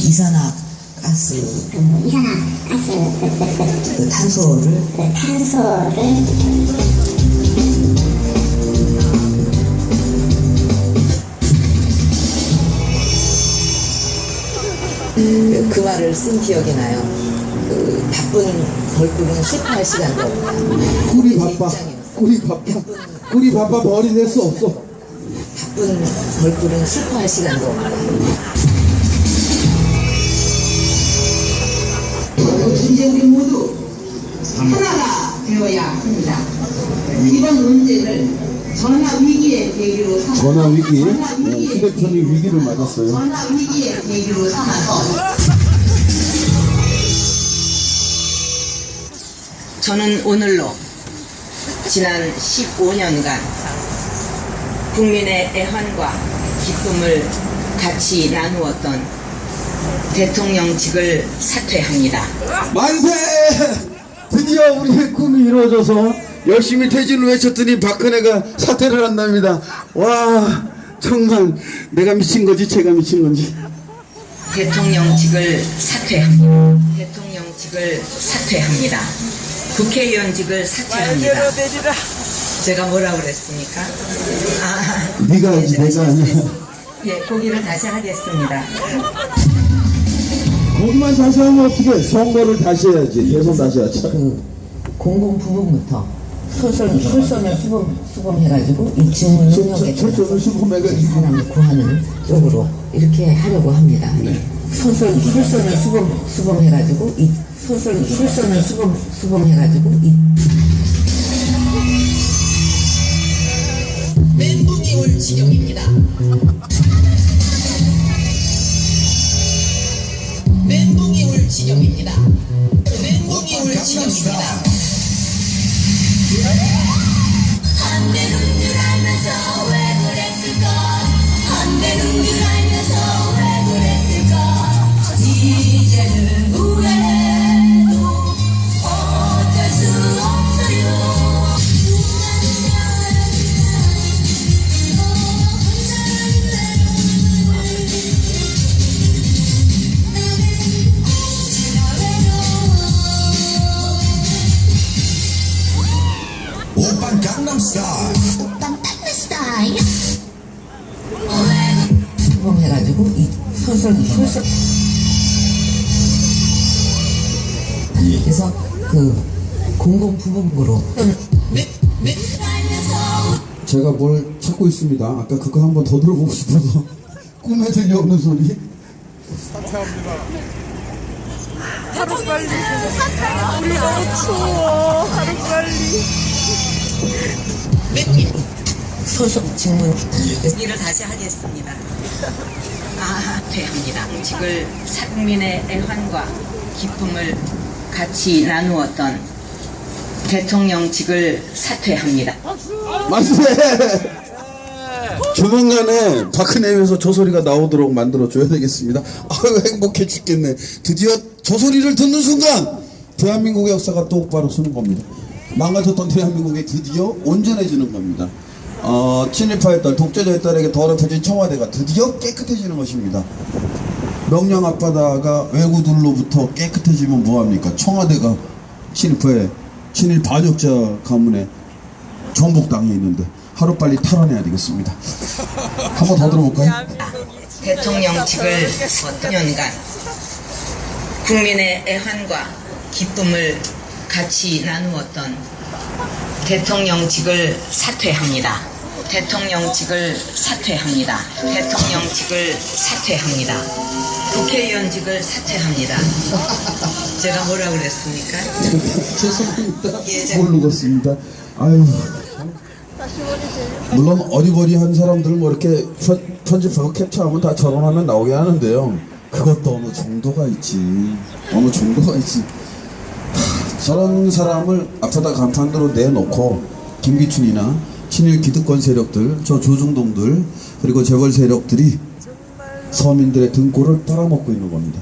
이산화가스 그 탄소를 그 말을 쓴 기억이 나요. 그 바쁜 벌꿀은 슬퍼할 시간도 없다. 꿀이 바빠 벌이 낼 수 없어. 바쁜 벌꿀은 슬퍼할 시간도 없다. 이제 우리 모두 하나가 되어야 합니다. 이번 문제를 전화위기의 계기로 삼아서 전화위기. 휴대폰이 위기를 맞았어요. 전화위기의 계기로 삼아서 저는 오늘로 지난 15년간 국민의 애환과 기쁨을 같이 나누었던 대통령직을 사퇴합니다. 만세! 드디어 우리의 꿈이 이루어져서 열심히 퇴진을 외쳤더니 박근혜가 사퇴를 한답니다. 와, 정말 내가 미친 건지 제가 미친 건지. 대통령직을 사퇴합니다. 대통령직을 사퇴합니다. 국회의원직을 사퇴합니다. 제가 뭐라고 그랬습니까? 네가 아니지, 내가 아니야. 예, 고기를 다시 하겠습니다. 거기만 다시 하면 어떻게? 선거를 다시 해야지. 대선 다시 하자. 그 공공 부분부터 솔선을 수범해가지고 이 직무 능력에 철저를 수범해가지고 사람을 구하는 쪽으로 이렇게 하려고 합니다. 솔선을 수범해가지고 이 솔선을 수범해가지고 이 멘붕이 올 지경입니다. 멘붕이 올 지경입니다. 멘붕이 올 지경입니다. 안 되는 줄 알면서 왜 그랬을까? 안 되는 줄 알면서 왜 그랬을까? 이제는 후회해도 어쩔 수 없어요. 오빤 강남스타일 수범해가지고 이 솔선 그래서 그 공공부문부로 제가 뭘 찾고 있습니다. 아까 그거 한번 더 들어보고 싶어서 꿈에 들려오는 소리. 하루빨리 우리 너무 추워. 하루빨리 소속 직문 일을 다시 하겠습니다. 퇴합니다. 직을 국민의 애환과 기쁨을 같이 나누었던 대통령직을 사퇴합니다. 만세! 조만간에 박근혜에서 저 소리가 나오도록 만들어줘야 되겠습니다. 아유, 행복해 죽겠네. 드디어 저 소리를 듣는 순간 대한민국의 역사가 똑바로 서는 겁니다. 망가졌던 대한민국이 드디어 온전해지는 겁니다. 친일파의 딸, 독재자의 딸에게 더럽혀진 청와대가 드디어 깨끗해지는 것입니다. 명령 앞바다가 왜구들로부터 깨끗해지면 뭐합니까? 청와대가 친일파의 친일 반역자 가문에 정복당해 있는데 하루빨리 탈환해야 되겠습니다. 한 번 더 들어볼까요? 대통령직을 5년간 국민의 애환과 기쁨을 같이 나누었던 대통령직을 사퇴합니다. 대통령직을 사퇴합니다. 대통령직을 사퇴합니다. 국회의원직을 사퇴합니다. 제가 뭐라고 그랬습니까? 죄송합니다. 모르겠습니다. 아유. 물론 어리버리한 사람들 뭐 이렇게 편집하고 캡처하면 다 저런 화면 나오게 하는데요. 그것도 어느 정도가 있지. 어느 정도가 있지. 저런 사람을 앞에다 간판으로 내놓고 김기춘이나 친일 기득권 세력들, 저 조중동들, 그리고 재벌 세력들이 서민들의 등골을 빨아먹고 있는 겁니다.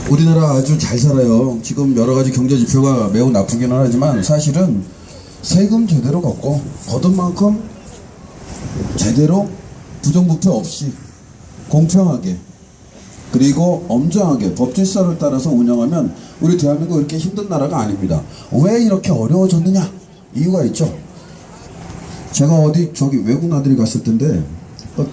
우리나라 아주 잘 살아요. 지금 여러 가지 경제 지표가 매우 나쁘기는 하지만 사실은 세금 제대로 걷고 거둔 만큼 제대로 부정부패 없이 공평하게 그리고 엄정하게 법질서를 따라서 운영하면 우리 대한민국 이렇게 힘든 나라가 아닙니다. 왜 이렇게 어려워졌느냐? 이유가 있죠. 제가 어디 저기 외국 나들이 갔을 텐데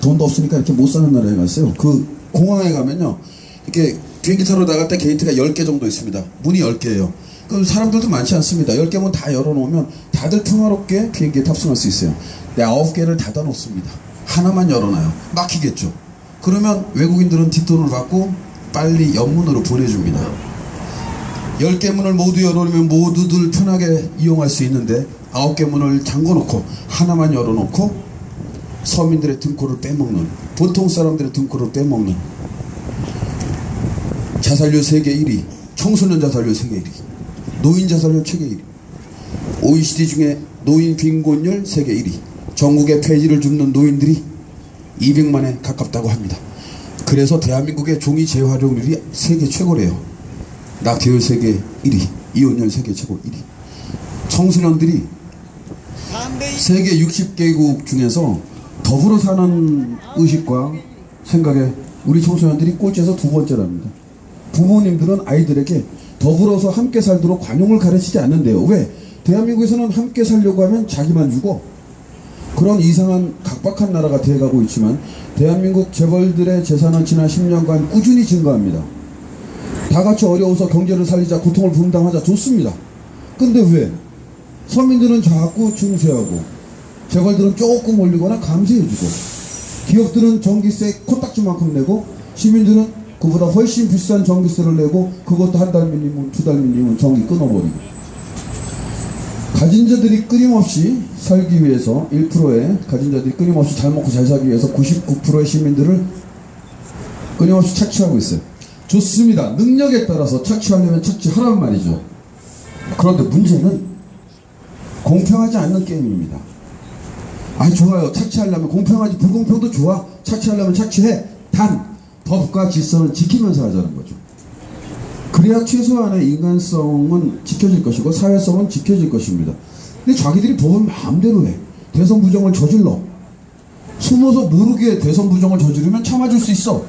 돈도 없으니까 이렇게 못 사는 나라에 갔어요. 그 공항에 가면요, 이렇게 비행기 타러 나갈 때 게이트가 10개 정도 있습니다. 문이 10개예요. 그럼 사람들도 많지 않습니다. 10개 문 다 열어놓으면 다들 평화롭게 비행기에 탑승할 수 있어요. 근데 9개를 닫아놓습니다. 하나만 열어놔요. 막히겠죠. 그러면 외국인들은 뒷돈을 받고 빨리 옆문으로 보내줍니다. 10개 문을 모두 열어놓으면 모두들 편하게 이용할 수 있는데 9개 문을 잠궈놓고 하나만 열어놓고 서민들의 등골을 빼먹는, 보통 사람들의 등골을 빼먹는, 자살률 세계 1위, 청소년 자살률 세계 1위, 노인 자살률 세계 1위, OECD 중에 노인 빈곤율 세계 1위, 전국의 폐지를 줍는 노인들이 200만에 가깝다고 합니다. 그래서 대한민국의 종이 재활용률이 세계 최고래요. 낙태율 세계 1위, 이혼율 세계 최고 1위. 청소년들이 세계 60개국 중에서 더불어 사는 의식과 생각에 우리 청소년들이 꼴찌에서 2번째랍니다. 부모님들은 아이들에게 더불어서 함께 살도록 관용을 가르치지 않는데요. 왜? 대한민국에서는 함께 살려고 하면 자기만 죽어. 그런 이상한 각박한 나라가 되어가고 있지만 대한민국 재벌들의 재산은 지난 10년간 꾸준히 증가합니다. 다 같이 어려워서 경제를 살리자, 고통을 분담하자, 좋습니다. 근데 왜? 서민들은 자꾸 증세하고 재벌들은 조금 올리거나 감세해주고 기업들은 전기세 코딱지만큼 내고 시민들은 그보다 훨씬 비싼 전기세를 내고 그것도 한 달 밀리면 2달 밀리면 전기 끊어버리고 가진 자들이 끊임없이 살기 위해서 1%의 가진 자들이 끊임없이 잘 먹고 잘 살기 위해서 99%의 시민들을 끊임없이 착취하고 있어요. 좋습니다. 능력에 따라서 착취하려면 착취하란 말이죠. 그런데 문제는 공평하지 않는 게임입니다. 아니 좋아요. 착취하려면 공평하지, 불공평도 좋아. 착취하려면 착취해. 단 법과 질서는 지키면서 하자는 거죠. 그래야 최소한의 인간성은 지켜질 것이고 사회성은 지켜질 것입니다. 근데 자기들이 법을 마음대로 해. 대선 부정을 저질러. 숨어서 모르게 대선 부정을 저지르면 참아줄 수 있어.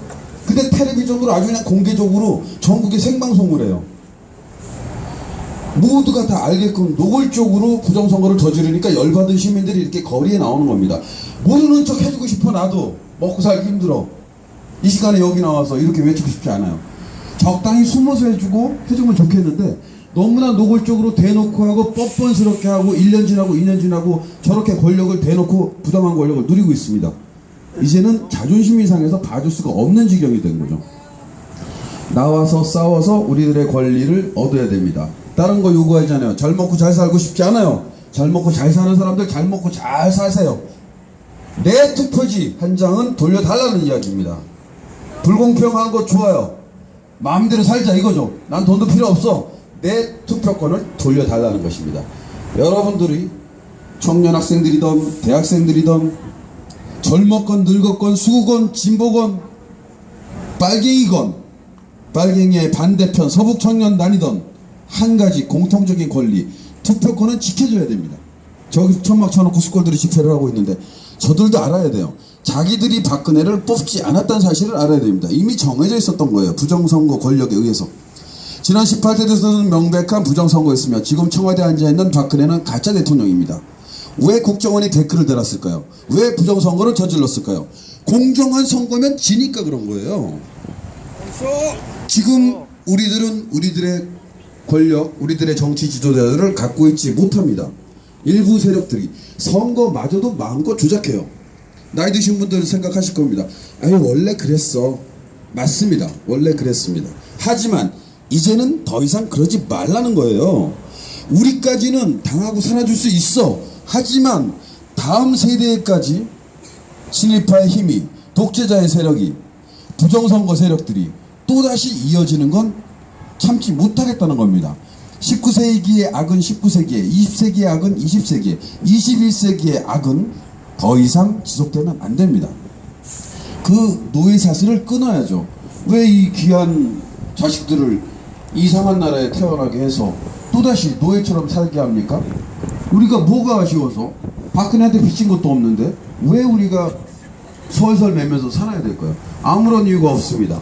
근데 텔레비전으로 아주 그냥 공개적으로 전국에 생방송을 해요. 모두가 다 알게끔 노골적으로 부정선거를 저지르니까 열받은 시민들이 이렇게 거리에 나오는 겁니다. 모르는 척 해주고 싶어. 나도 먹고 살기 힘들어. 이 시간에 여기 나와서 이렇게 외치고 싶지 않아요. 적당히 숨어서 해주면 좋겠는데 너무나 노골적으로 대놓고 하고 뻔뻔스럽게 하고 1년 지나고 2년 지나고 저렇게 권력을 대놓고 부당한 권력을 누리고 있습니다. 이제는 자존심이 상해서 봐줄 수가 없는 지경이 된 거죠. 나와서 싸워서 우리들의 권리를 얻어야 됩니다. 다른 거 요구하잖아요. 잘 먹고 잘 살고 싶지 않아요. 잘 먹고 잘 사는 사람들 잘 먹고 잘 사세요. 내 투표지 한 장은 돌려달라는 이야기입니다. 불공평한 거 좋아요. 마음대로 살자 이거죠. 난 돈도 필요 없어. 내 투표권을 돌려달라는 것입니다. 여러분들이 청년 학생들이든 대학생들이든 젊었건 늙었건 수구건 진보건 빨갱이건 빨갱이의 반대편 서북청년단이든 한 가지 공통적인 권리, 투표권은 지켜줘야 됩니다. 저기 천막 쳐놓고 수꼴들이 집회를 하고 있는데 저들도 알아야 돼요. 자기들이 박근혜를 뽑지 않았다는 사실을 알아야 됩니다. 이미 정해져 있었던 거예요. 부정선거 권력에 의해서. 지난 18대 대선은 명백한 부정선거였으며 지금 청와대에 앉아있는 박근혜는 가짜 대통령입니다. 왜 국정원이 댓글을 달았을까요? 왜 부정선거를 저질렀을까요? 공정한 선거면 지니까 그런 거예요. 지금 우리들은 우리들의 권력, 우리들의 정치 지도자들을 갖고 있지 못합니다. 일부 세력들이 선거마저도 마음껏 조작해요. 나이 드신 분들은 생각하실 겁니다. 아유 원래 그랬어. 맞습니다. 원래 그랬습니다. 하지만 이제는 더 이상 그러지 말라는 거예요. 우리까지는 당하고 살아줄 수 있어. 하지만 다음 세대까지 친일파의 힘이, 독재자의 세력이, 부정선거 세력들이 또다시 이어지는 건 참지 못하겠다는 겁니다. 19세기의 악은 19세기에, 20세기의 악은 20세기에, 21세기의 악은 더 이상 지속되면 안 됩니다. 그 노예 사슬을 끊어야죠. 왜 이 귀한 자식들을 이상한 나라에 태어나게 해서 또다시 노예처럼 살게 합니까? 우리가 뭐가 아쉬워서? 박근혜한테 빚진 것도 없는데 왜 우리가 설설 매면서 살아야 될까요? 아무런 이유가 없습니다.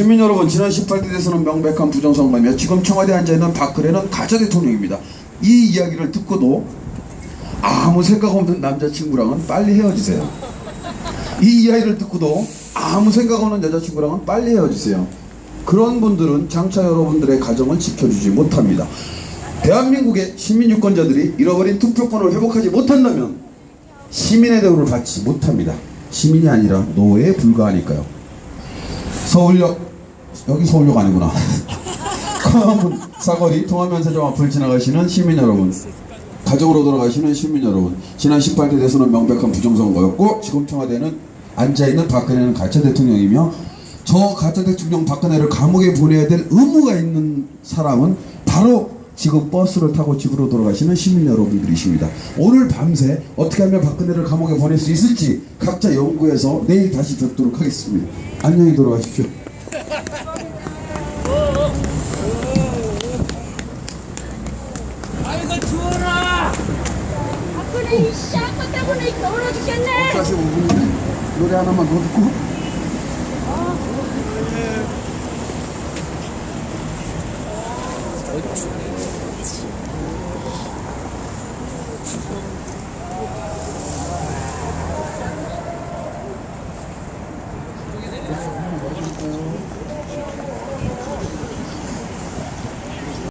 시민 여러분, 지난 18대 대선은 명백한 부정선거이며 지금 청와대에 앉아있는 박근혜는 가짜 대통령입니다. 이 이야기를 듣고도 아무 생각 없는 남자친구랑은 빨리 헤어지세요. 이 이야기를 듣고도 아무 생각 없는 여자친구랑은 빨리 헤어지세요. 그런 분들은 장차 여러분들의 가정을 지켜주지 못합니다. 대한민국의 시민 유권자들이 잃어버린 투표권을 회복하지 못한다면 시민의 대우를 받지 못합니다. 시민이 아니라 노예에 불과하니까요. 서울역, 여기 서울역 아니구나. 광화문 사거리 통화면세점 앞을 지나가시는 시민 여러분, 가정으로 돌아가시는 시민 여러분, 지난 18대 대선은 명백한 부정선거였고 지금 청와대는 앉아있는 박근혜는 가짜 대통령이며 저 가짜 대통령 박근혜를 감옥에 보내야 될 의무가 있는 사람은 바로 지금 버스를 타고 집으로 돌아가시는 시민 여러분들이십니다. 오늘 밤새 어떻게 하면 박근혜를 감옥에 보낼 수 있을지 각자 연구해서 내일 다시 뵙도록 하겠습니다. 안녕히 돌아가십시오. 아이고 추워라. 박근혜 이 샤크 때문에 더워 죽겠네. 다시 5분인데 노래 하나만 더 듣고 어이 추워.